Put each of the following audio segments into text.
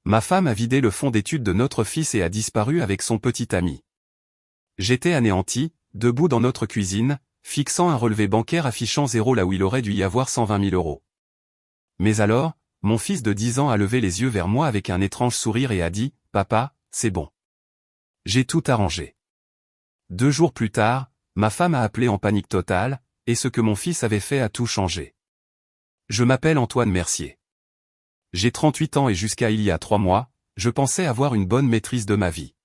Ma femme a vidé le fonds d'études de notre fils et a disparu avec son petit ami. J'étais anéanti, debout dans notre cuisine, fixant un relevé bancaire affichant 0 là où il aurait dû y avoir 120 000 euros. Mais alors, mon fils de 10 ans a levé les yeux vers moi avec un étrange sourire et a dit « Papa, c'est bon. J'ai tout arrangé. » 2 jours plus tard, ma femme a appelé en panique totale, et ce que mon fils avait fait a tout changé. Je m'appelle Antoine Mercier. J'ai 38 ans et jusqu'à il y a 3 mois, je pensais avoir une bonne maîtrise de ma vie.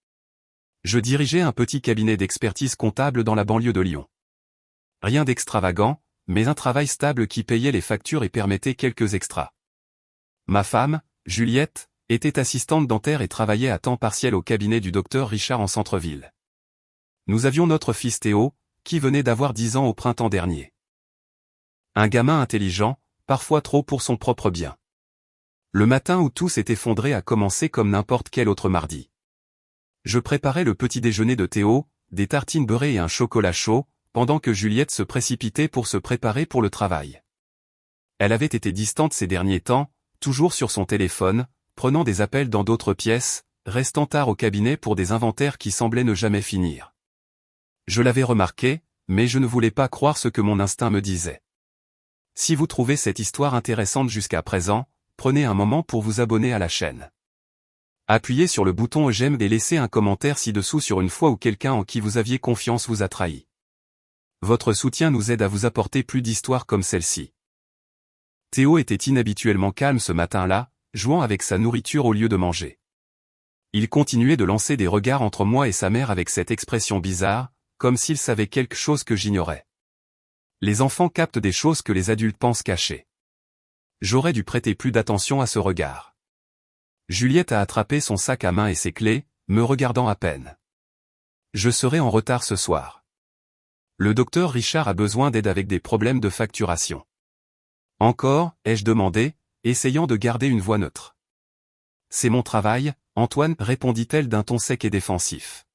Je dirigeais un petit cabinet d'expertise comptable dans la banlieue de Lyon. Rien d'extravagant, mais un travail stable qui payait les factures et permettait quelques extras. Ma femme, Juliette, était assistante dentaire et travaillait à temps partiel au cabinet du docteur Richard en centre-ville. Nous avions notre fils Théo, qui venait d'avoir 10 ans au printemps dernier. Un gamin intelligent, parfois trop pour son propre bien. Le matin où tout s'est effondré a commencé comme n'importe quel autre mardi. Je préparais le petit déjeuner de Théo, des tartines beurrées et un chocolat chaud, pendant que Juliette se précipitait pour se préparer pour le travail. Elle avait été distante ces derniers temps, toujours sur son téléphone, prenant des appels dans d'autres pièces, restant tard au cabinet pour des inventaires qui semblaient ne jamais finir. Je l'avais remarqué, mais je ne voulais pas croire ce que mon instinct me disait. Si vous trouvez cette histoire intéressante jusqu'à présent, prenez un moment pour vous abonner à la chaîne. Appuyez sur le bouton j'aime et laissez un commentaire ci-dessous sur une fois où quelqu'un en qui vous aviez confiance vous a trahi. Votre soutien nous aide à vous apporter plus d'histoires comme celle-ci. Théo était inhabituellement calme ce matin-là, jouant avec sa nourriture au lieu de manger. Il continuait de lancer des regards entre moi et sa mère avec cette expression bizarre, comme s'il savait quelque chose que j'ignorais. Les enfants captent des choses que les adultes pensent cachées. J'aurais dû prêter plus d'attention à ce regard. Juliette a attrapé son sac à main et ses clés, me regardant à peine. Je serai en retard ce soir. Le docteur Richard a besoin d'aide avec des problèmes de facturation. Encore, ai-je demandé, essayant de garder une voix neutre. C'est mon travail, Antoine, répondit-elle d'un ton sec et défensif.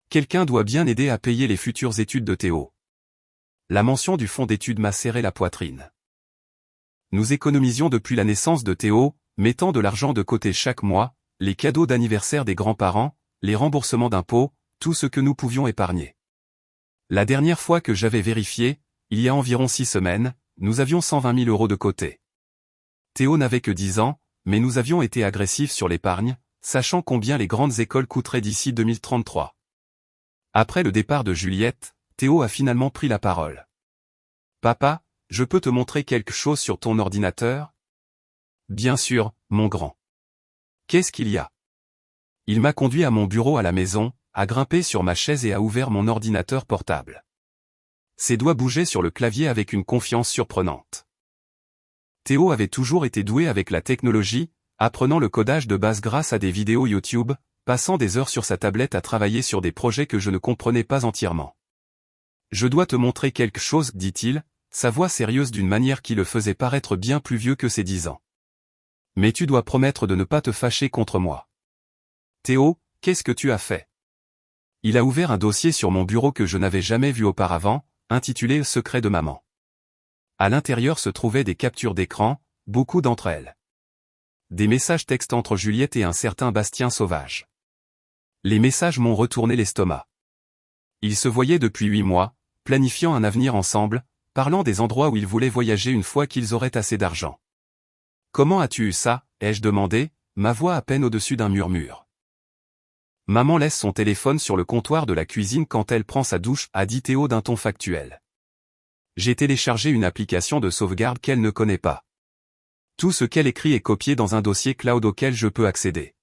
Quelqu'un doit bien aider à payer les futures études de Théo. La mention du fonds d'études m'a serré la poitrine. Nous économisions depuis la naissance de Théo, mettant de l'argent de côté chaque mois, les cadeaux d'anniversaire des grands-parents, les remboursements d'impôts, tout ce que nous pouvions épargner. La dernière fois que j'avais vérifié, il y a environ 6 semaines, nous avions 120 000 euros de côté. Théo n'avait que 10 ans, mais nous avions été agressifs sur l'épargne, sachant combien les grandes écoles coûteraient d'ici 2033. Après le départ de Juliette, Théo a finalement pris la parole. « Papa, je peux te montrer quelque chose sur ton ordinateur ?» « Bien sûr, mon grand. »« Qu'est-ce qu'il y a ?» Il m'a conduit à mon bureau à la maison, a grimpé sur ma chaise et a ouvert mon ordinateur portable. Ses doigts bougeaient sur le clavier avec une confiance surprenante. Théo avait toujours été doué avec la technologie, apprenant le codage de base grâce à des vidéos YouTube, passant des heures sur sa tablette à travailler sur des projets que je ne comprenais pas entièrement. « Je dois te montrer quelque chose, dit-il, sa voix sérieuse d'une manière qui le faisait paraître bien plus vieux que ses 10 ans. Mais tu dois promettre de ne pas te fâcher contre moi. Théo, qu'est-ce que tu as fait ? Il a ouvert un dossier sur mon bureau que je n'avais jamais vu auparavant, intitulé « Secret de maman ». À l'intérieur se trouvaient des captures d'écran, beaucoup d'entre elles. Des messages textes entre Juliette et un certain Bastien Sauvage. Les messages m'ont retourné l'estomac. Ils se voyaient depuis 8 mois, planifiant un avenir ensemble, parlant des endroits où ils voulaient voyager une fois qu'ils auraient assez d'argent. « Comment as-tu eu ça ?» ai-je demandé, ma voix à peine au-dessus d'un murmure. « Maman laisse son téléphone sur le comptoir de la cuisine quand elle prend sa douche » a dit Théo d'un ton factuel. J'ai téléchargé une application de sauvegarde qu'elle ne connaît pas. Tout ce qu'elle écrit est copié dans un dossier cloud auquel je peux accéder.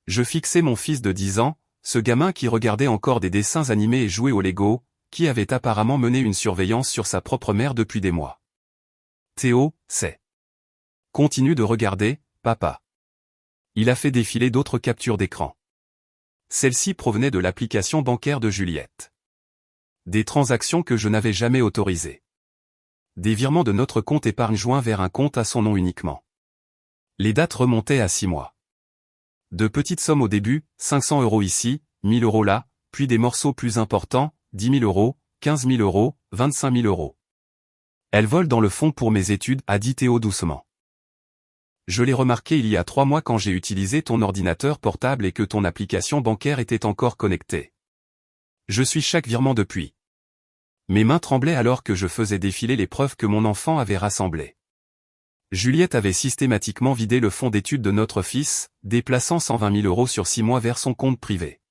Je fixais mon fils de 10 ans, ce gamin qui regardait encore des dessins animés et jouait au Lego, qui avait apparemment mené une surveillance sur sa propre mère depuis des mois. Théo, c'est. Continue de regarder, papa. Il a fait défiler d'autres captures d'écran. Celle-ci provenait de l'application bancaire de Juliette. Des transactions que je n'avais jamais autorisées. Des virements de notre compte épargne joint vers un compte à son nom uniquement. Les dates remontaient à 6 mois. De petites sommes au début, 500 € ici, 1000 € là, puis des morceaux plus importants, 10 000 €, 15 000 €, 25 000 €. Elle vole dans le fond pour mes études, a dit Théo doucement. Je l'ai remarqué il y a 3 mois quand j'ai utilisé ton ordinateur portable et que ton application bancaire était encore connectée. Je suis chaque virement depuis. Mes mains tremblaient alors que je faisais défiler les preuves que mon enfant avait rassemblées. Juliette avait systématiquement vidé le fonds d'études de notre fils, déplaçant 120 000 euros sur 6 mois vers son compte privé.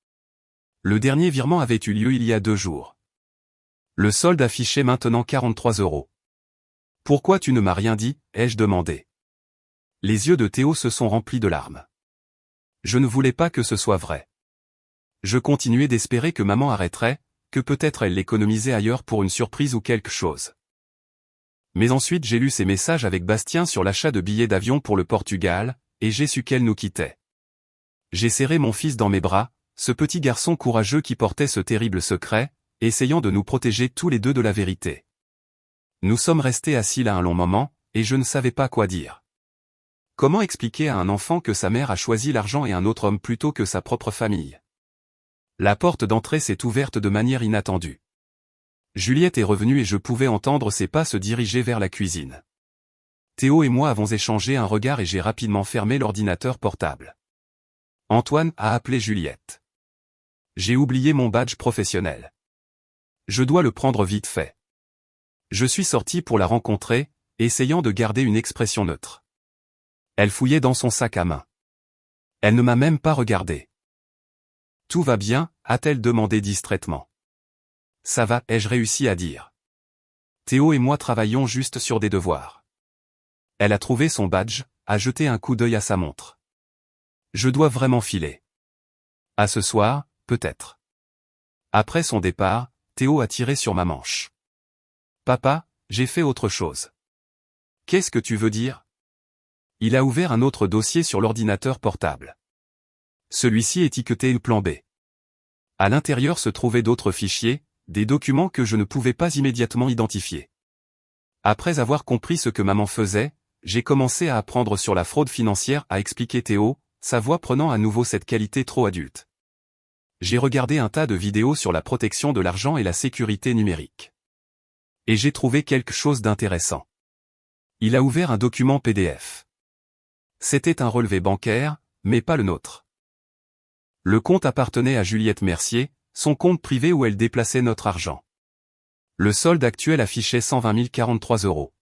Le dernier virement avait eu lieu il y a 2 jours. Le solde affichait maintenant 43 euros. Pourquoi tu ne m'as rien dit, ai-je demandé. Les yeux de Théo se sont remplis de larmes. Je ne voulais pas que ce soit vrai. Je continuais d'espérer que maman arrêterait, que peut-être elle l'économisait ailleurs pour une surprise ou quelque chose. Mais ensuite j'ai lu ses messages avec Bastien sur l'achat de billets d'avion pour le Portugal, et j'ai su qu'elle nous quittait. J'ai serré mon fils dans mes bras, ce petit garçon courageux qui portait ce terrible secret, essayant de nous protéger tous les deux de la vérité. Nous sommes restés assis là un long moment, et je ne savais pas quoi dire. Comment expliquer à un enfant que sa mère a choisi l'argent et un autre homme plutôt que sa propre famille? La porte d'entrée s'est ouverte de manière inattendue. Juliette est revenue et je pouvais entendre ses pas se diriger vers la cuisine. Théo et moi avons échangé un regard et j'ai rapidement fermé l'ordinateur portable. Antoine a appelé Juliette. J'ai oublié mon badge professionnel. Je dois le prendre vite fait. Je suis sorti pour la rencontrer, essayant de garder une expression neutre. Elle fouillait dans son sac à main. Elle ne m'a même pas regardé. Tout va bien, a-t-elle demandé distraitement. Ça va, ai-je réussi à dire. Théo et moi travaillons juste sur des devoirs. Elle a trouvé son badge, a jeté un coup d'œil à sa montre. Je dois vraiment filer. À ce soir, peut-être. Après son départ, Théo a tiré sur ma manche. Papa, j'ai fait autre chose. Qu'est-ce que tu veux dire? Il a ouvert un autre dossier sur l'ordinateur portable. Celui-ci étiqueté le plan B. À l'intérieur se trouvaient d'autres fichiers, des documents que je ne pouvais pas immédiatement identifier. Après avoir compris ce que maman faisait, j'ai commencé à apprendre sur la fraude financière, a expliqué Théo, sa voix prenant à nouveau cette qualité trop adulte. J'ai regardé un tas de vidéos sur la protection de l'argent et la sécurité numérique. Et j'ai trouvé quelque chose d'intéressant. Il a ouvert un document PDF. C'était un relevé bancaire, mais pas le nôtre. Le compte appartenait à Juliette Mercier, son compte privé où elle déplaçait notre argent. Le solde actuel affichait 120 043 euros.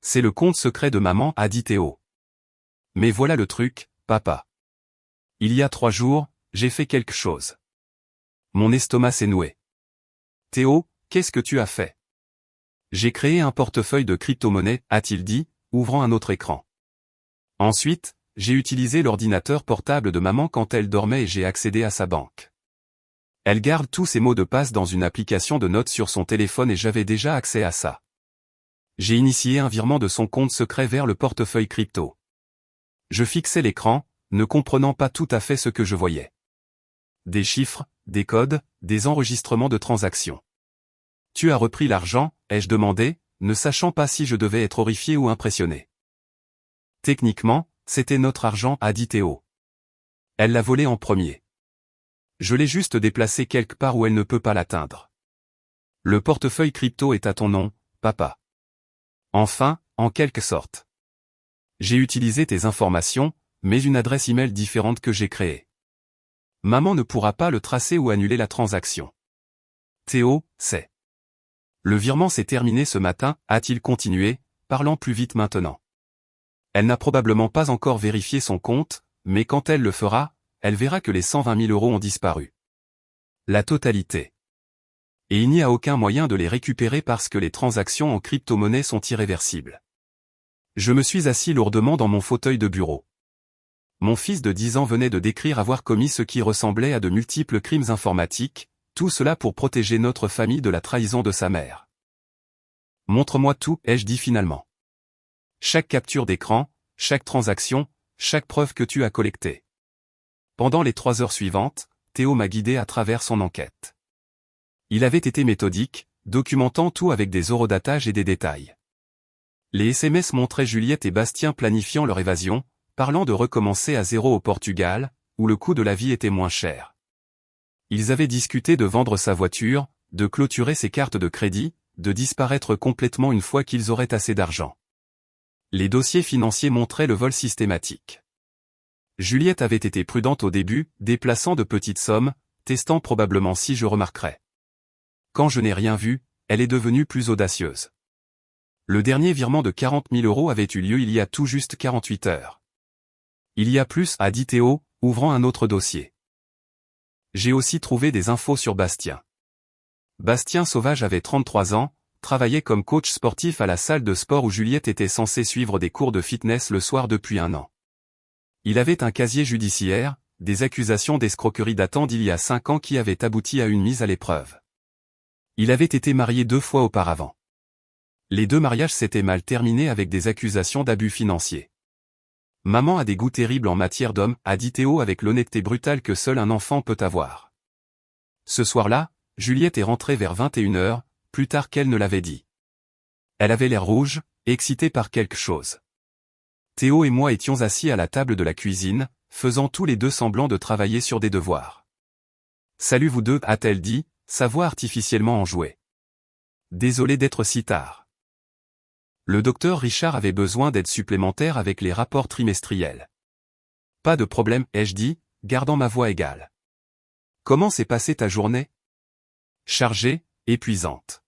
C'est le compte secret de maman, a dit Théo. Mais voilà le truc, papa. Il y a 3 jours, j'ai fait quelque chose. Mon estomac s'est noué. Théo, qu'est-ce que tu as fait? J'ai créé un portefeuille de crypto-monnaies, a-t-il dit, ouvrant un autre écran. Ensuite, j'ai utilisé l'ordinateur portable de maman quand elle dormait et j'ai accédé à sa banque. Elle garde tous ses mots de passe dans une application de notes sur son téléphone et j'avais déjà accès à ça. J'ai initié un virement de son compte secret vers le portefeuille crypto. Je fixais l'écran, ne comprenant pas tout à fait ce que je voyais. Des chiffres, des codes, des enregistrements de transactions. Tu as repris l'argent, ai-je demandé, ne sachant pas si je devais être horrifié ou impressionné. Techniquement, c'était notre argent, a dit Théo. Elle l'a volé en premier. Je l'ai juste déplacé quelque part où elle ne peut pas l'atteindre. Le portefeuille crypto est à ton nom, papa. Enfin, en quelque sorte. J'ai utilisé tes informations, mais une adresse email différente que j'ai créée. Maman ne pourra pas le tracer ou annuler la transaction. Théo, c'est. Le virement s'est terminé ce matin, a-t-il continué, parlant plus vite maintenant. Elle n'a probablement pas encore vérifié son compte, mais quand elle le fera, elle verra que les 120 000 euros ont disparu. La totalité. Et il n'y a aucun moyen de les récupérer parce que les transactions en crypto-monnaie sont irréversibles. Je me suis assis lourdement dans mon fauteuil de bureau. Mon fils de 10 ans venait de décrire avoir commis ce qui ressemblait à de multiples crimes informatiques, tout cela pour protéger notre famille de la trahison de sa mère. Montre-moi tout, ai-je dit finalement. Chaque capture d'écran, chaque transaction, chaque preuve que tu as collectée. Pendant les 3 heures suivantes, Théo m'a guidé à travers son enquête. Il avait été méthodique, documentant tout avec des horodatages et des détails. Les SMS montraient Juliette et Bastien planifiant leur évasion, parlant de recommencer à zéro au Portugal, où le coût de la vie était moins cher. Ils avaient discuté de vendre sa voiture, de clôturer ses cartes de crédit, de disparaître complètement une fois qu'ils auraient assez d'argent. Les dossiers financiers montraient le vol systématique. Juliette avait été prudente au début, déplaçant de petites sommes, testant probablement si je remarquerais. Quand je n'ai rien vu, elle est devenue plus audacieuse. Le dernier virement de 40 000 € avait eu lieu il y a tout juste 48 heures. Il y a plus, a dit Théo, ouvrant un autre dossier. J'ai aussi trouvé des infos sur Bastien. Bastien Sauvage avait 33 ans, travaillait comme coach sportif à la salle de sport où Juliette était censée suivre des cours de fitness le soir depuis 1 an. Il avait un casier judiciaire, des accusations d'escroquerie datant d'il y a 5 ans qui avaient abouti à une mise à l'épreuve. Il avait été marié 2 fois auparavant. Les 2 mariages s'étaient mal terminés avec des accusations d'abus financiers. Maman a des goûts terribles en matière d'hommes, a dit Théo avec l'honnêteté brutale que seul un enfant peut avoir. Ce soir-là, Juliette est rentrée vers 21 h, plus tard qu'elle ne l'avait dit. Elle avait l'air rouge, excitée par quelque chose. Théo et moi étions assis à la table de la cuisine, faisant tous les deux semblant de travailler sur des devoirs. « Salut vous deux » a-t-elle dit, sa voix artificiellement enjouée. « Désolé d'être si tard. » Le docteur Richard avait besoin d'aide supplémentaire avec les rapports trimestriels. « Pas de problème » ai-je dit, gardant ma voix égale. « Comment s'est passée ta journée ?»« Chargée, épuisante. »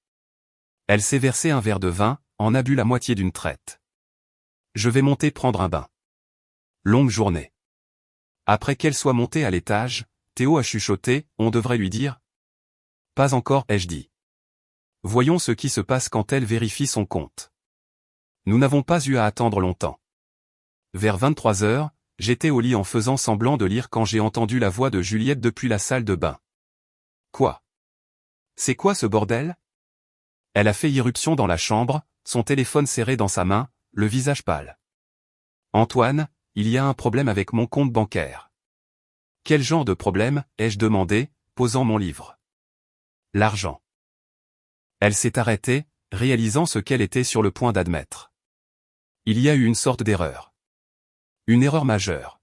Elle s'est versé un verre de vin, en a bu la moitié d'une traite. « Je vais monter prendre un bain. » Longue journée. Après qu'elle soit montée à l'étage, Théo a chuchoté, on devrait lui dire. « Pas encore » ai-je dit. Voyons ce qui se passe quand elle vérifie son compte. Nous n'avons pas eu à attendre longtemps. Vers 23 h, j'étais au lit en faisant semblant de lire quand j'ai entendu la voix de Juliette depuis la salle de bain. Quoi? C'est quoi ce bordel? Elle a fait irruption dans la chambre, son téléphone serré dans sa main, le visage pâle. Antoine, il y a un problème avec mon compte bancaire. Quel genre de problème, ai-je demandé, posant mon livre. L'argent. Elle s'est arrêtée, réalisant ce qu'elle était sur le point d'admettre. Il y a eu une sorte d'erreur. Une erreur majeure.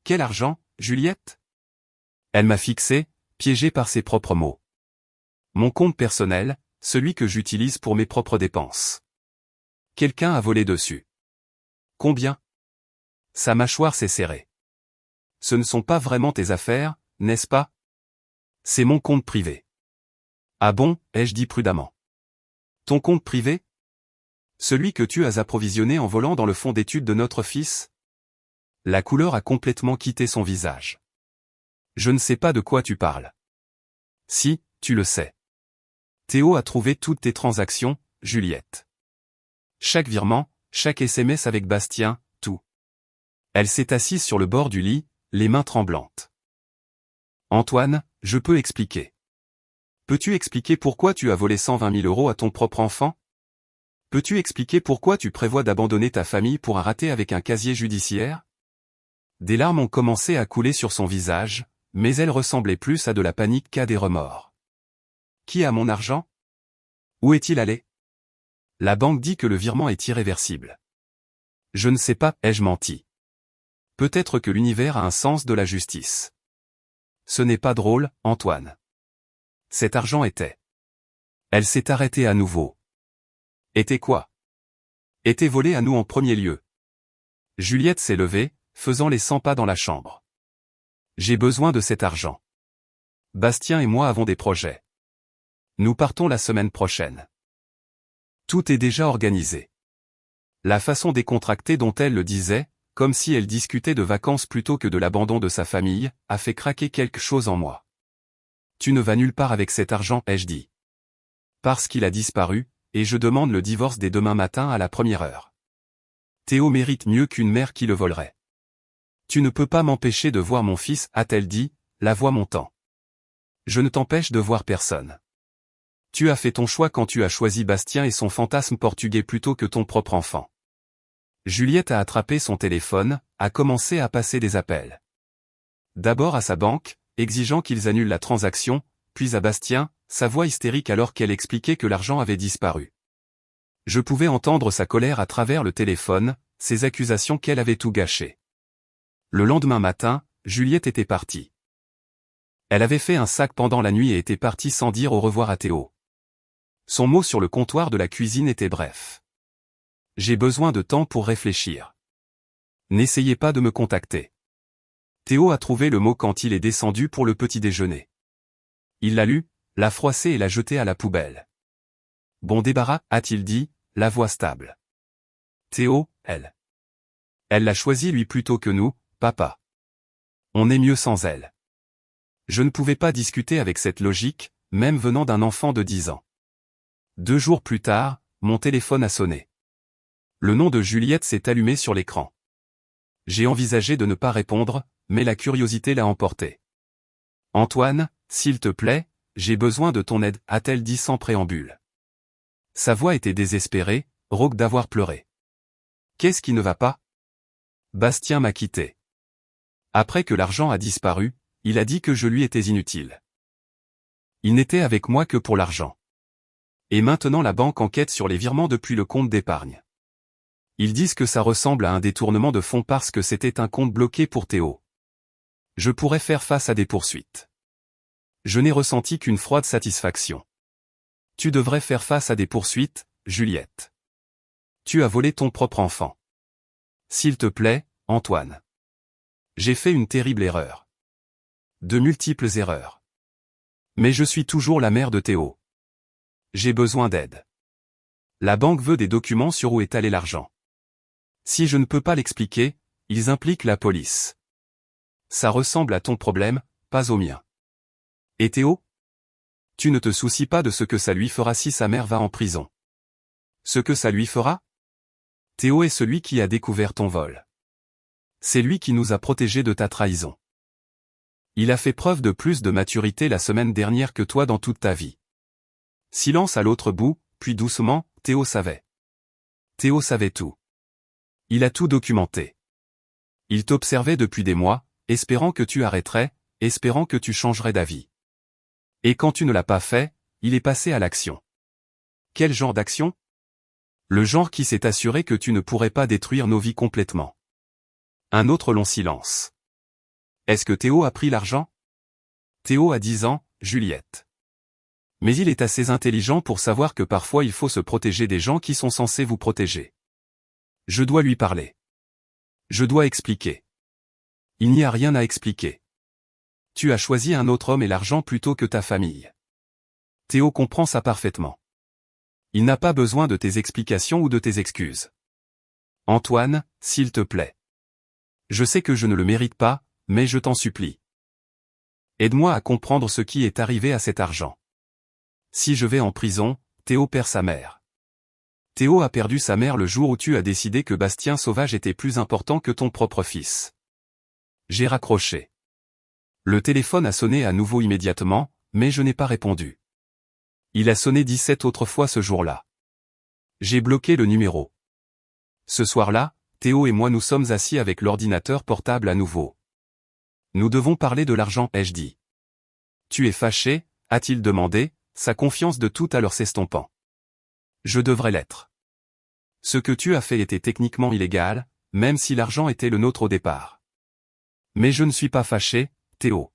Quel argent, Juliette? Elle m'a fixé, piégée par ses propres mots. Mon compte personnel, celui que j'utilise pour mes propres dépenses. Quelqu'un a volé dessus. Combien? Sa mâchoire s'est serrée. Ce ne sont pas vraiment tes affaires, n'est-ce pas? C'est mon compte privé. Ah bon, ai-je dit prudemment. Ton compte privé? Celui que tu as approvisionné en volant dans le fond d'études de notre fils? La couleur a complètement quitté son visage. Je ne sais pas de quoi tu parles. Si, tu le sais. Théo a trouvé toutes tes transactions, Juliette. Chaque virement, chaque SMS avec Bastien, tout. Elle s'est assise sur le bord du lit, les mains tremblantes. Antoine, je peux expliquer. Peux-tu expliquer pourquoi tu as volé 120 000 € à ton propre enfant? Peux-tu expliquer pourquoi tu prévois d'abandonner ta famille pour un raté avec un casier judiciaire? Des larmes ont commencé à couler sur son visage, mais elles ressemblaient plus à de la panique qu'à des remords. Qui a mon argent? Où est-il allé? La banque dit que le virement est irréversible. Je ne sais pas, ai-je menti. Peut-être que l'univers a un sens de la justice. Ce n'est pas drôle, Antoine. Cet argent était. Elle s'est arrêtée à nouveau. Était quoi? Était volé à nous en premier lieu. Juliette s'est levée, faisant les 100 pas dans la chambre. J'ai besoin de cet argent. Bastien et moi avons des projets. Nous partons la semaine prochaine. Tout est déjà organisé. La façon décontractée dont elle le disait, comme si elle discutait de vacances plutôt que de l'abandon de sa famille, a fait craquer quelque chose en moi. Tu ne vas nulle part avec cet argent, ai-je dit. Parce qu'il a disparu, et je demande le divorce dès demain matin à la première heure. Théo mérite mieux qu'une mère qui le volerait. Tu ne peux pas m'empêcher de voir mon fils, a-t-elle dit, la voix montant. Je ne t'empêche de voir personne. Tu as fait ton choix quand tu as choisi Bastien et son fantasme portugais plutôt que ton propre enfant. Juliette a attrapé son téléphone, a commencé à passer des appels. D'abord à sa banque, exigeant qu'ils annulent la transaction, puis à Bastien, sa voix hystérique alors qu'elle expliquait que l'argent avait disparu. Je pouvais entendre sa colère à travers le téléphone, ses accusations qu'elle avait tout gâché. Le lendemain matin, Juliette était partie. Elle avait fait un sac pendant la nuit et était partie sans dire au revoir à Théo. Son mot sur le comptoir de la cuisine était bref. J'ai besoin de temps pour réfléchir. N'essayez pas de me contacter. Théo a trouvé le mot quand il est descendu pour le petit déjeuner. Il l'a lu, l'a froissé et l'a jeté à la poubelle. Bon débarras, a-t-il dit, la voix stable. Théo, elle. Elle l'a choisi lui plutôt que nous, papa. On est mieux sans elle. Je ne pouvais pas discuter avec cette logique, même venant d'un enfant de 10 ans. 2 jours plus tard, mon téléphone a sonné. Le nom de Juliette s'est allumé sur l'écran. J'ai envisagé de ne pas répondre, mais la curiosité l'a emporté. Antoine, s'il te plaît, j'ai besoin de ton aide, a-t-elle dit sans préambule. Sa voix était désespérée, rauque d'avoir pleuré. Qu'est-ce qui ne va pas? Bastien m'a quitté. Après que l'argent a disparu, il a dit que je lui étais inutile. Il n'était avec moi que pour l'argent. Et maintenant la banque enquête sur les virements depuis le compte d'épargne. Ils disent que ça ressemble à un détournement de fonds parce que c'était un compte bloqué pour Théo. Je pourrais faire face à des poursuites. Je n'ai ressenti qu'une froide satisfaction. Tu devrais faire face à des poursuites, Juliette. Tu as volé ton propre enfant. S'il te plaît, Antoine. J'ai fait une terrible erreur. De multiples erreurs. Mais je suis toujours la mère de Théo. J'ai besoin d'aide. La banque veut des documents sur où est allé l'argent. Si je ne peux pas l'expliquer, ils impliquent la police. Ça ressemble à ton problème, pas au mien. Et Théo? Tu ne te soucies pas de ce que ça lui fera si sa mère va en prison. Ce que ça lui fera? Théo est celui qui a découvert ton vol. C'est lui qui nous a protégés de ta trahison. Il a fait preuve de plus de maturité la semaine dernière que toi dans toute ta vie. Silence à l'autre bout, puis doucement, Théo savait. Théo savait tout. Il a tout documenté. Il t'observait depuis des mois, espérant que tu arrêterais, espérant que tu changerais d'avis. Et quand tu ne l'as pas fait, il est passé à l'action. Quel genre d'action? Le genre qui s'est assuré que tu ne pourrais pas détruire nos vies complètement. Un autre long silence. Est-ce que Théo a pris l'argent? Théo a 10 ans, Juliette. Mais il est assez intelligent pour savoir que parfois il faut se protéger des gens qui sont censés vous protéger. Je dois lui parler. Je dois expliquer. Il n'y a rien à expliquer. Tu as choisi un autre homme et l'argent plutôt que ta famille. Théo comprend ça parfaitement. Il n'a pas besoin de tes explications ou de tes excuses. Antoine, s'il te plaît. Je sais que je ne le mérite pas, mais je t'en supplie. Aide-moi à comprendre ce qui est arrivé à cet argent. Si je vais en prison, Théo perd sa mère. Théo a perdu sa mère le jour où tu as décidé que Bastien Sauvage était plus important que ton propre fils. J'ai raccroché. Le téléphone a sonné à nouveau immédiatement, mais je n'ai pas répondu. Il a sonné 17 autres fois ce jour-là. J'ai bloqué le numéro. Ce soir-là, Théo et moi nous sommes assis avec l'ordinateur portable à nouveau. Nous devons parler de l'argent, ai-je dit. Tu es fâché, a-t-il demandé, sa confiance de tout à l'heure s'estompant. Je devrais l'être. Ce que tu as fait était techniquement illégal, même si l'argent était le nôtre au départ. Mais je ne suis pas fâché, Théo.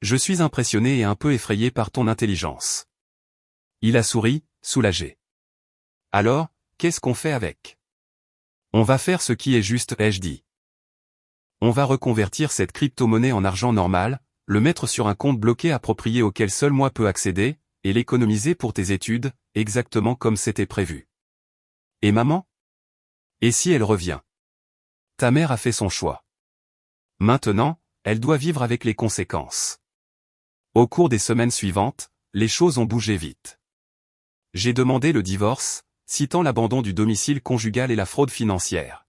Je suis impressionné et un peu effrayé par ton intelligence. Il a souri, soulagé. Alors, qu'est-ce qu'on fait avec? On va faire ce qui est juste, ai-je dit. On va reconvertir cette crypto-monnaie en argent normal, le mettre sur un compte bloqué approprié auquel seul moi peux accéder, et l'économiser pour tes études, exactement comme c'était prévu. Et maman? Et si elle revient? Ta mère a fait son choix. Maintenant, elle doit vivre avec les conséquences. Au cours des semaines suivantes, les choses ont bougé vite. J'ai demandé le divorce, citant l'abandon du domicile conjugal et la fraude financière.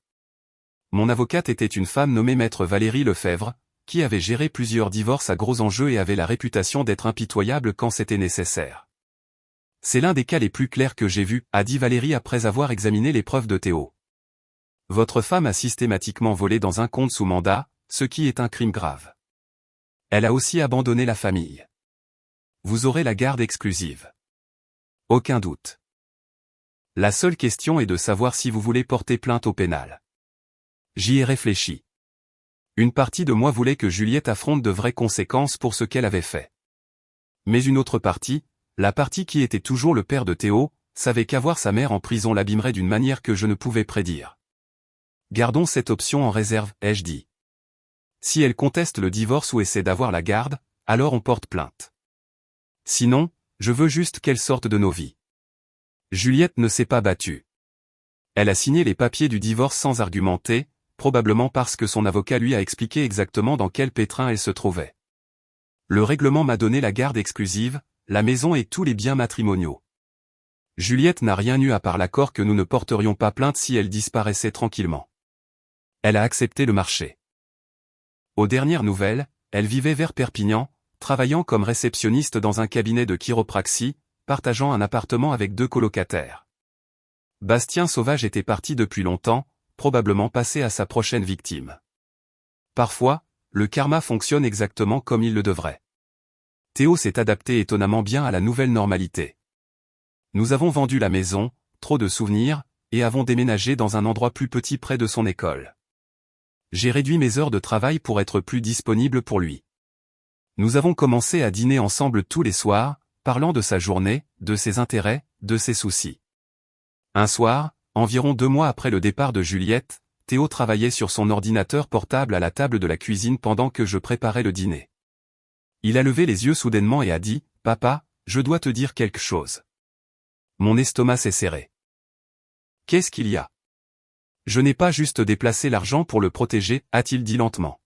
Mon avocate était une femme nommée Maître Valérie Lefebvre, qui avait géré plusieurs divorces à gros enjeux et avait la réputation d'être impitoyable quand c'était nécessaire. C'est l'un des cas les plus clairs que j'ai vus, a dit Valérie après avoir examiné les preuves de Théo. Votre femme a systématiquement volé dans un compte sous mandat, ce qui est un crime grave. Elle a aussi abandonné la famille. Vous aurez la garde exclusive. Aucun doute. La seule question est de savoir si vous voulez porter plainte au pénal. J'y ai réfléchi. Une partie de moi voulait que Juliette affronte de vraies conséquences pour ce qu'elle avait fait. Mais une autre partie, la partie qui était toujours le père de Théo, savait qu'avoir sa mère en prison l'abîmerait d'une manière que je ne pouvais prédire. Gardons cette option en réserve, ai-je dit. Si elle conteste le divorce ou essaie d'avoir la garde, alors on porte plainte. Sinon, je veux juste qu'elle sorte de nos vies. Juliette ne s'est pas battue. Elle a signé les papiers du divorce sans argumenter, probablement parce que son avocat lui a expliqué exactement dans quel pétrin elle se trouvait. Le règlement m'a donné la garde exclusive, la maison et tous les biens matrimoniaux. Juliette n'a rien eu à part l'accord que nous ne porterions pas plainte si elle disparaissait tranquillement. Elle a accepté le marché. Aux dernières nouvelles, elle vivait vers Perpignan, travaillant comme réceptionniste dans un cabinet de chiropraxie, partageant un appartement avec 2 colocataires. Bastien Sauvage était parti depuis longtemps, probablement passé à sa prochaine victime. Parfois, le karma fonctionne exactement comme il le devrait. Théo s'est adapté étonnamment bien à la nouvelle normalité. Nous avons vendu la maison, trop de souvenirs, et avons déménagé dans un endroit plus petit près de son école. J'ai réduit mes heures de travail pour être plus disponible pour lui. Nous avons commencé à dîner ensemble tous les soirs, parlant de sa journée, de ses intérêts, de ses soucis. Un soir, environ 2 mois après le départ de Juliette, Théo travaillait sur son ordinateur portable à la table de la cuisine pendant que je préparais le dîner. Il a levé les yeux soudainement et a dit « Papa, je dois te dire quelque chose. » Mon estomac s'est serré. « Qu'est-ce qu'il y a ? » « Je n'ai pas juste déplacé l'argent pour le protéger, a-t-il dit lentement.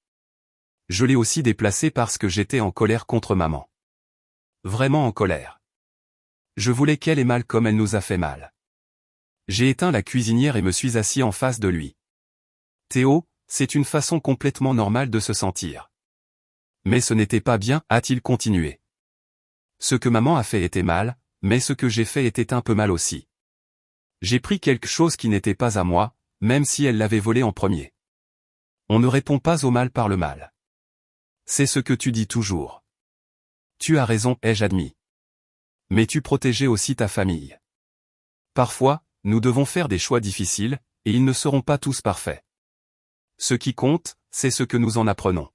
Je l'ai aussi déplacé parce que j'étais en colère contre maman. Vraiment en colère. Je voulais qu'elle ait mal comme elle nous a fait mal. J'ai éteint la cuisinière et me suis assis en face de lui. Théo, c'est une façon complètement normale de se sentir. Mais ce n'était pas bien, a-t-il continué. Ce que maman a fait était mal, mais ce que j'ai fait était un peu mal aussi. J'ai pris quelque chose qui n'était pas à moi, même si elle l'avait volé en premier. On ne répond pas au mal par le mal. C'est ce que tu dis toujours. Tu as raison, ai-je admis. Mais tu protégeais aussi ta famille. Parfois, nous devons faire des choix difficiles, et ils ne seront pas tous parfaits. Ce qui compte, c'est ce que nous en apprenons.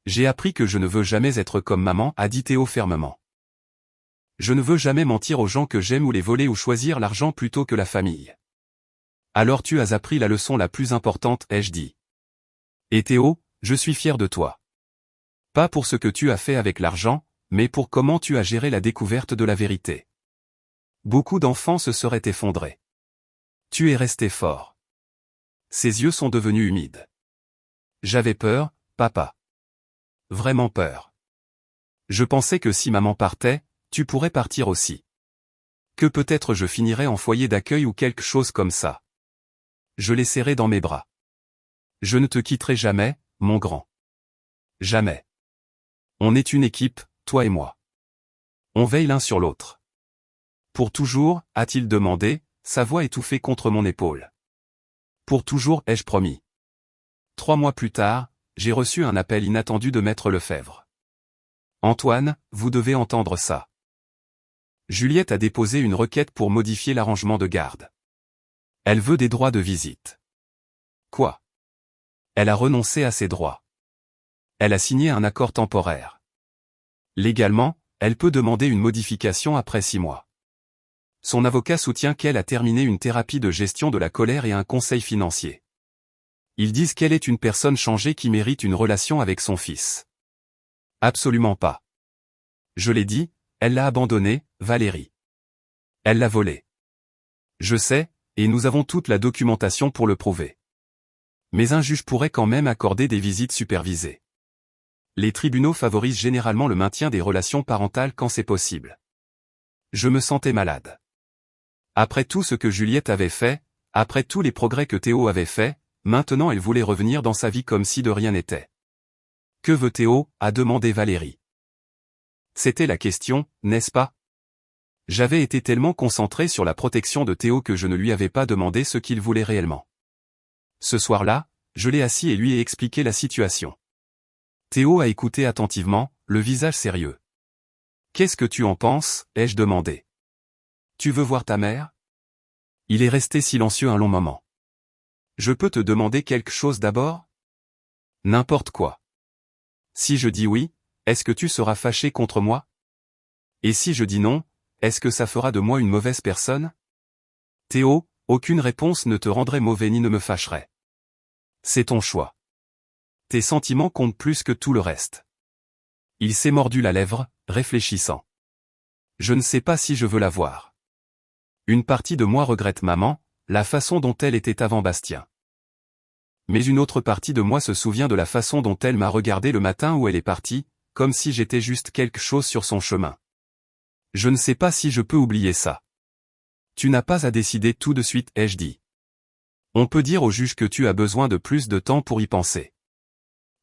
J'ai appris que je ne veux jamais être comme maman, a dit Théo fermement. Je ne veux jamais mentir aux gens que j'aime ou les voler ou choisir l'argent plutôt que la famille. Alors tu as appris la leçon la plus importante, ai-je dit. Et Théo, je suis fier de toi. Pas pour ce que tu as fait avec l'argent, mais pour comment tu as géré la découverte de la vérité. Beaucoup d'enfants se seraient effondrés. Tu es resté fort. Ses yeux sont devenus humides. J'avais peur, papa. Vraiment peur. Je pensais que si maman partait, tu pourrais partir aussi. Que peut-être je finirais en foyer d'accueil ou quelque chose comme ça. Je l'ai serré dans mes bras. Je ne te quitterai jamais, mon grand. Jamais. On est une équipe, toi et moi. On veille l'un sur l'autre. Pour toujours, a-t-il demandé, sa voix étouffée contre mon épaule. Pour toujours, ai-je promis. 3 mois plus tard, j'ai reçu un appel inattendu de Maître Lefebvre. Antoine, vous devez entendre ça. Juliette a déposé une requête pour modifier l'arrangement de garde. Elle veut des droits de visite. Quoi? Elle a renoncé à ses droits. Elle a signé un accord temporaire. Légalement, elle peut demander une modification après 6 mois. Son avocat soutient qu'elle a terminé une thérapie de gestion de la colère et un conseil financier. Ils disent qu'elle est une personne changée qui mérite une relation avec son fils. Absolument pas. Je l'ai dit, elle l'a abandonné, Valérie. Elle l'a volé. Je sais, et nous avons toute la documentation pour le prouver. Mais un juge pourrait quand même accorder des visites supervisées. Les tribunaux favorisent généralement le maintien des relations parentales quand c'est possible. Je me sentais malade. Après tout ce que Juliette avait fait, après tous les progrès que Théo avait fait, maintenant elle voulait revenir dans sa vie comme si de rien n'était. Que veut Théo, a demandé Valérie. C'était la question, n'est-ce pas? J'avais été tellement concentré sur la protection de Théo que je ne lui avais pas demandé ce qu'il voulait réellement. Ce soir-là, je l'ai assis et lui ai expliqué la situation. Théo a écouté attentivement, le visage sérieux. « Qu'est-ce que tu en penses ?» ai-je demandé. « Tu veux voir ta mère ?» Il est resté silencieux un long moment. « Je peux te demander quelque chose d'abord ?» « N'importe quoi. » « Si je dis oui, est-ce que tu seras fâché contre moi ? Et si je dis non, Est-ce que ça fera de moi une mauvaise personne? Théo, aucune réponse ne te rendrait mauvais ni ne me fâcherait. C'est ton choix. Tes sentiments comptent plus que tout le reste. Il s'est mordu la lèvre, réfléchissant. Je ne sais pas si je veux la voir. Une partie de moi regrette maman, la façon dont elle était avant Bastien. Mais une autre partie de moi se souvient de la façon dont elle m'a regardé le matin où elle est partie, comme si j'étais juste quelque chose sur son chemin. Je ne sais pas si je peux oublier ça. Tu n'as pas à décider tout de suite, ai-je dit. On peut dire au juge que tu as besoin de plus de temps pour y penser.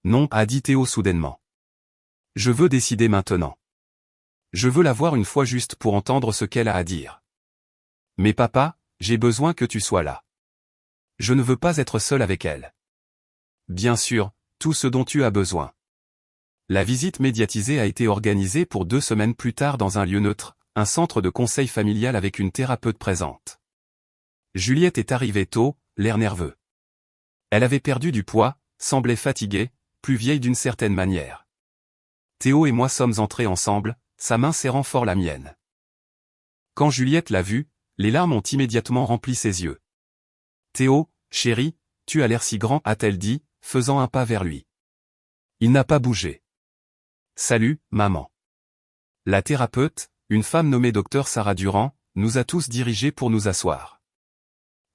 Non, a dit Théo soudainement. Je veux décider maintenant. Je veux la voir une fois juste pour entendre ce qu'elle a à dire. Mais papa, j'ai besoin que tu sois là. Je ne veux pas être seul avec elle. Bien sûr, tout ce dont tu as besoin. La visite médiatisée a été organisée pour 2 semaines plus tard dans un lieu neutre, un centre de conseil familial avec une thérapeute présente. Juliette est arrivée tôt, l'air nerveux. Elle avait perdu du poids, semblait fatiguée, plus vieille d'une certaine manière. Théo et moi sommes entrés ensemble, sa main serrant fort la mienne. Quand Juliette l'a vue, les larmes ont immédiatement rempli ses yeux. Théo, chéri, tu as l'air si grand, a-t-elle dit, faisant un pas vers lui. Il n'a pas bougé. Salut, maman. La thérapeute, une femme nommée Dr Sarah Durand, nous a tous dirigés pour nous asseoir.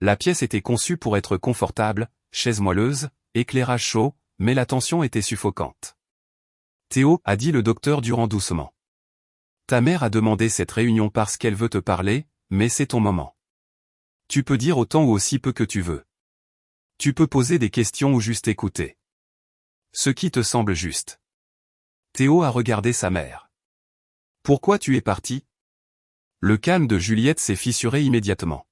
La pièce était conçue pour être confortable, chaises moelleuses, éclairage chaud, mais la tension était suffocante. Théo, a dit le docteur Durand doucement. Ta mère a demandé cette réunion parce qu'elle veut te parler, mais c'est ton moment. Tu peux dire autant ou aussi peu que tu veux. Tu peux poser des questions ou juste écouter. Ce qui te semble juste. Théo a regardé sa mère. Pourquoi tu es parti? Le calme de Juliette s'est fissuré immédiatement.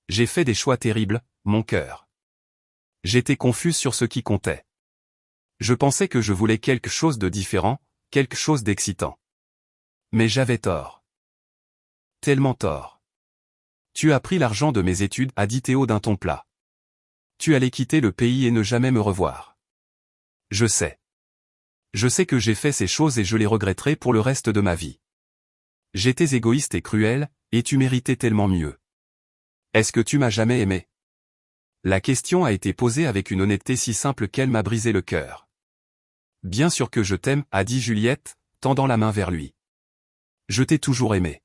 J'ai fait des choix terribles, mon cœur. J'étais confuse sur ce qui comptait. Je pensais que je voulais quelque chose de différent, quelque chose d'excitant. Mais j'avais tort. Tellement tort. Tu as pris l'argent de mes études, a dit Théo d'un ton plat. Tu allais quitter le pays et ne jamais me revoir. Je sais. Je sais que j'ai fait ces choses et je les regretterai pour le reste de ma vie. J'étais égoïste et cruel, et tu méritais tellement mieux. Est-ce que tu m'as jamais aimé? La question a été posée avec une honnêteté si simple qu'elle m'a brisé le cœur. Bien sûr que je t'aime, a dit Juliette, tendant la main vers lui. Je t'ai toujours aimé.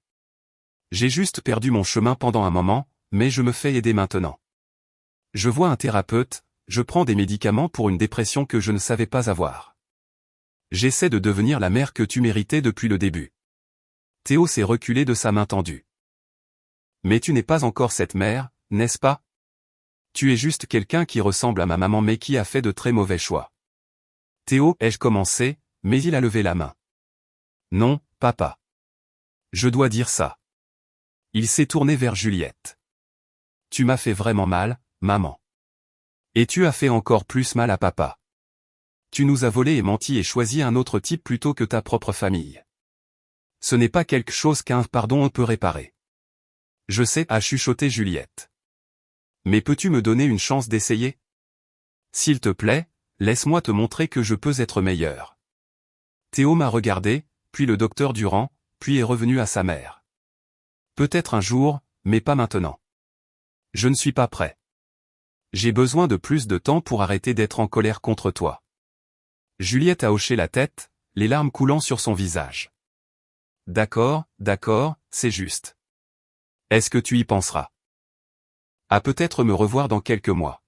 J'ai juste perdu mon chemin pendant un moment, mais je me fais aider maintenant. Je vois un thérapeute, je prends des médicaments pour une dépression que je ne savais pas avoir. J'essaie de devenir la mère que tu méritais depuis le début. Théo s'est reculé de sa main tendue. Mais tu n'es pas encore cette mère, n'est-ce pas? Tu es juste quelqu'un qui ressemble à ma maman mais qui a fait de très mauvais choix. Théo, ai-je commencé, mais il a levé la main. Non, papa. Je dois dire ça. Il s'est tourné vers Juliette. Tu m'as fait vraiment mal, maman. Et tu as fait encore plus mal à papa. Tu nous as volé et menti et choisi un autre type plutôt que ta propre famille. Ce n'est pas quelque chose qu'un pardon peut réparer. Je sais, a chuchoté Juliette. Mais peux-tu me donner une chance d'essayer? S'il te plaît, laisse-moi te montrer que je peux être meilleur. Théo m'a regardé, puis le docteur Durand, puis est revenu à sa mère. Peut-être un jour, mais pas maintenant. Je ne suis pas prêt. J'ai besoin de plus de temps pour arrêter d'être en colère contre toi. Juliette a hoché la tête, les larmes coulant sur son visage. D'accord, c'est juste. Est-ce que tu y penseras? À peut-être me revoir dans quelques mois.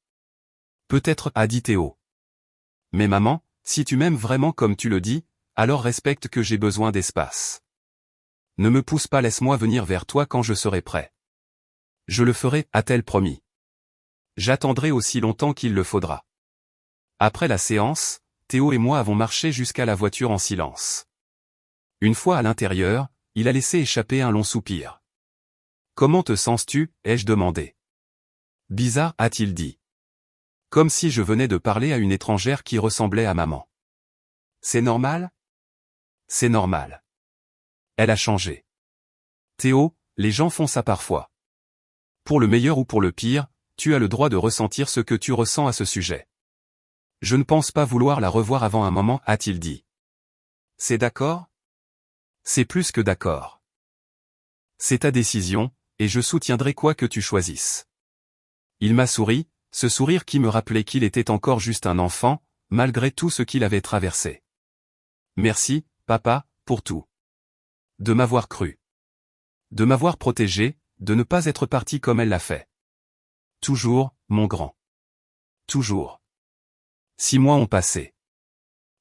Peut-être, a dit Théo. Mais maman, si tu m'aimes vraiment comme tu le dis, alors respecte que j'ai besoin d'espace. Ne me pousse pas, laisse-moi venir vers toi quand je serai prêt. Je le ferai, a-t-elle promis. J'attendrai aussi longtemps qu'il le faudra. Après la séance, Théo et moi avons marché jusqu'à la voiture en silence. Une fois à l'intérieur, il a laissé échapper un long soupir. Comment te sens-tu, ai-je demandé. Bizarre, a-t-il dit. Comme si je venais de parler à une étrangère qui ressemblait à maman. C'est normal? C'est normal. Elle a changé. Théo, les gens font ça parfois. Pour le meilleur ou pour le pire, tu as le droit de ressentir ce que tu ressens à ce sujet. Je ne pense pas vouloir la revoir avant un moment, a-t-il dit. C'est d'accord? C'est plus que d'accord. C'est ta décision, et je soutiendrai quoi que tu choisisses. Il m'a souri, ce sourire qui me rappelait qu'il était encore juste un enfant, malgré tout ce qu'il avait traversé. Merci, papa, pour tout. De m'avoir cru. De m'avoir protégé, de ne pas être parti comme elle l'a fait. Toujours, mon grand. Toujours. 6 mois ont passé.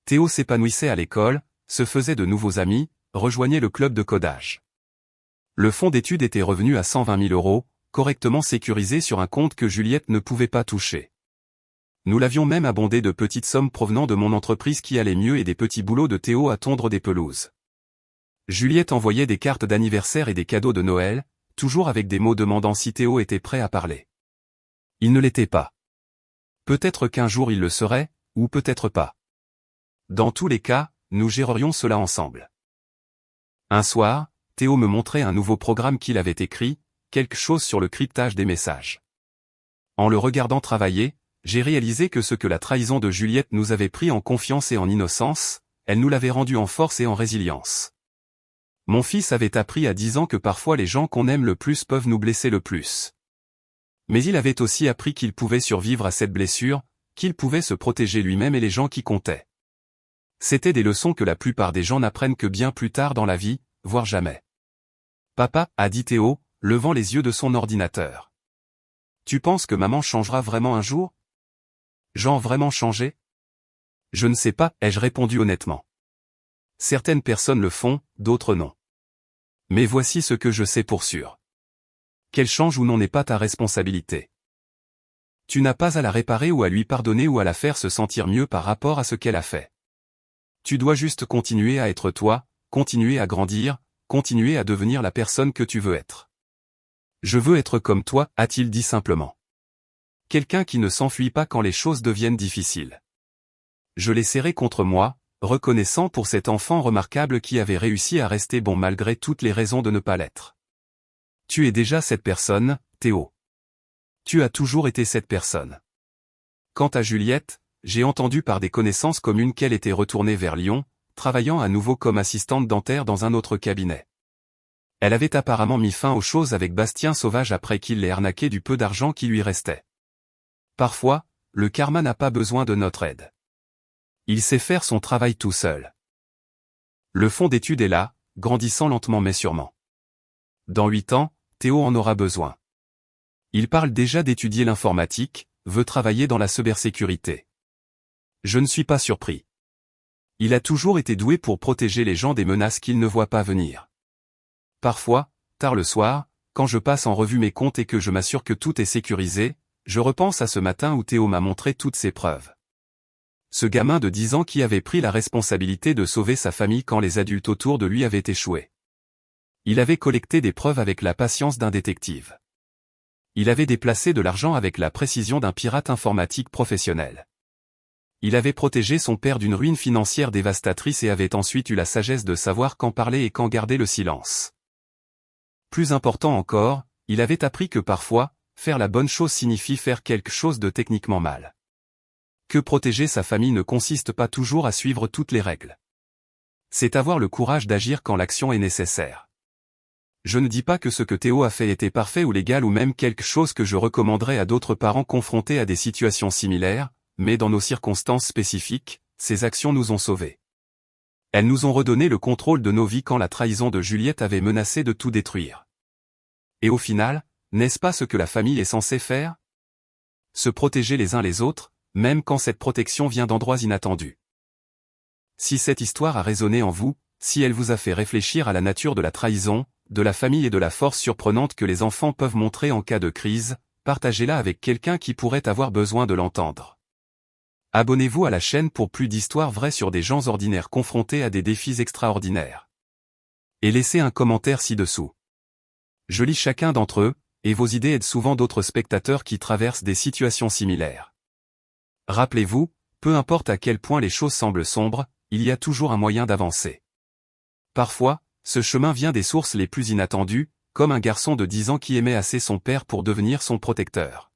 Théo s'épanouissait à l'école, se faisait de nouveaux amis, rejoignait le club de codage. Le fonds d'études était revenu à 120 000 €, correctement sécurisé sur un compte que Juliette ne pouvait pas toucher. Nous l'avions même abondé de petites sommes provenant de mon entreprise qui allait mieux et des petits boulots de Théo à tondre des pelouses. Juliette envoyait des cartes d'anniversaire et des cadeaux de Noël, toujours avec des mots demandant si Théo était prêt à parler. Il ne l'était pas. Peut-être qu'un jour il le serait, ou peut-être pas. Dans tous les cas, nous gérerions cela ensemble. Un soir, Théo me montrait un nouveau programme qu'il avait écrit, quelque chose sur le cryptage des messages. En le regardant travailler, j'ai réalisé que ce que la trahison de Juliette nous avait pris en confiance et en innocence, elle nous l'avait rendu en force et en résilience. Mon fils avait appris à 10 ans que parfois les gens qu'on aime le plus peuvent nous blesser le plus. Mais il avait aussi appris qu'il pouvait survivre à cette blessure, qu'il pouvait se protéger lui-même et les gens qui comptaient. C'étaient des leçons que la plupart des gens n'apprennent que bien plus tard dans la vie, voire jamais. Papa, a dit Théo, levant les yeux de son ordinateur. Tu penses que maman changera vraiment un jour? Genre vraiment changer? Je ne sais pas, ai-je répondu honnêtement. Certaines personnes le font, d'autres non. Mais voici ce que je sais pour sûr. Qu'elle change ou non n'est pas ta responsabilité. Tu n'as pas à la réparer ou à lui pardonner ou à la faire se sentir mieux par rapport à ce qu'elle a fait. Tu dois juste continuer à être toi, continuer à grandir, continuer à devenir la personne que tu veux être. Je veux être comme toi, a-t-il dit simplement. Quelqu'un qui ne s'enfuit pas quand les choses deviennent difficiles. Je l'ai serré contre moi, reconnaissant pour cet enfant remarquable qui avait réussi à rester bon malgré toutes les raisons de ne pas l'être. Tu es déjà cette personne, Théo. Tu as toujours été cette personne. Quant à Juliette, j'ai entendu par des connaissances communes qu'elle était retournée vers Lyon, travaillant à nouveau comme assistante dentaire dans un autre cabinet. Elle avait apparemment mis fin aux choses avec Bastien Sauvage après qu'il l'ait arnaqué du peu d'argent qui lui restait. Parfois, le karma n'a pas besoin de notre aide. Il sait faire son travail tout seul. Le fonds d'études est là, grandissant lentement mais sûrement. Dans 8 ans, Théo en aura besoin. Il parle déjà d'étudier l'informatique, veut travailler dans la cybersécurité. Je ne suis pas surpris. Il a toujours été doué pour protéger les gens des menaces qu'il ne voit pas venir. Parfois, tard le soir, quand je passe en revue mes comptes et que je m'assure que tout est sécurisé, je repense à ce matin où Théo m'a montré toutes ses preuves. Ce gamin de 10 ans qui avait pris la responsabilité de sauver sa famille quand les adultes autour de lui avaient échoué. Il avait collecté des preuves avec la patience d'un détective. Il avait déplacé de l'argent avec la précision d'un pirate informatique professionnel. Il avait protégé son père d'une ruine financière dévastatrice et avait ensuite eu la sagesse de savoir quand parler et quand garder le silence. Plus important encore, il avait appris que parfois, faire la bonne chose signifie faire quelque chose de techniquement mal. Que protéger sa famille ne consiste pas toujours à suivre toutes les règles. C'est avoir le courage d'agir quand l'action est nécessaire. Je ne dis pas que ce que Théo a fait était parfait ou légal ou même quelque chose que je recommanderais à d'autres parents confrontés à des situations similaires, mais dans nos circonstances spécifiques, ces actions nous ont sauvés. Elles nous ont redonné le contrôle de nos vies quand la trahison de Juliette avait menacé de tout détruire. Et au final, n'est-ce pas ce que la famille est censée faire? Se protéger les uns les autres, même quand cette protection vient d'endroits inattendus. Si cette histoire a résonné en vous, si elle vous a fait réfléchir à la nature de la trahison, de la famille et de la force surprenante que les enfants peuvent montrer en cas de crise, partagez-la avec quelqu'un qui pourrait avoir besoin de l'entendre. Abonnez-vous à la chaîne pour plus d'histoires vraies sur des gens ordinaires confrontés à des défis extraordinaires. Et laissez un commentaire ci-dessous. Je lis chacun d'entre eux, et vos idées aident souvent d'autres spectateurs qui traversent des situations similaires. Rappelez-vous, peu importe à quel point les choses semblent sombres, il y a toujours un moyen d'avancer. Parfois, ce chemin vient des sources les plus inattendues, comme un garçon de 10 ans qui aimait assez son père pour devenir son protecteur.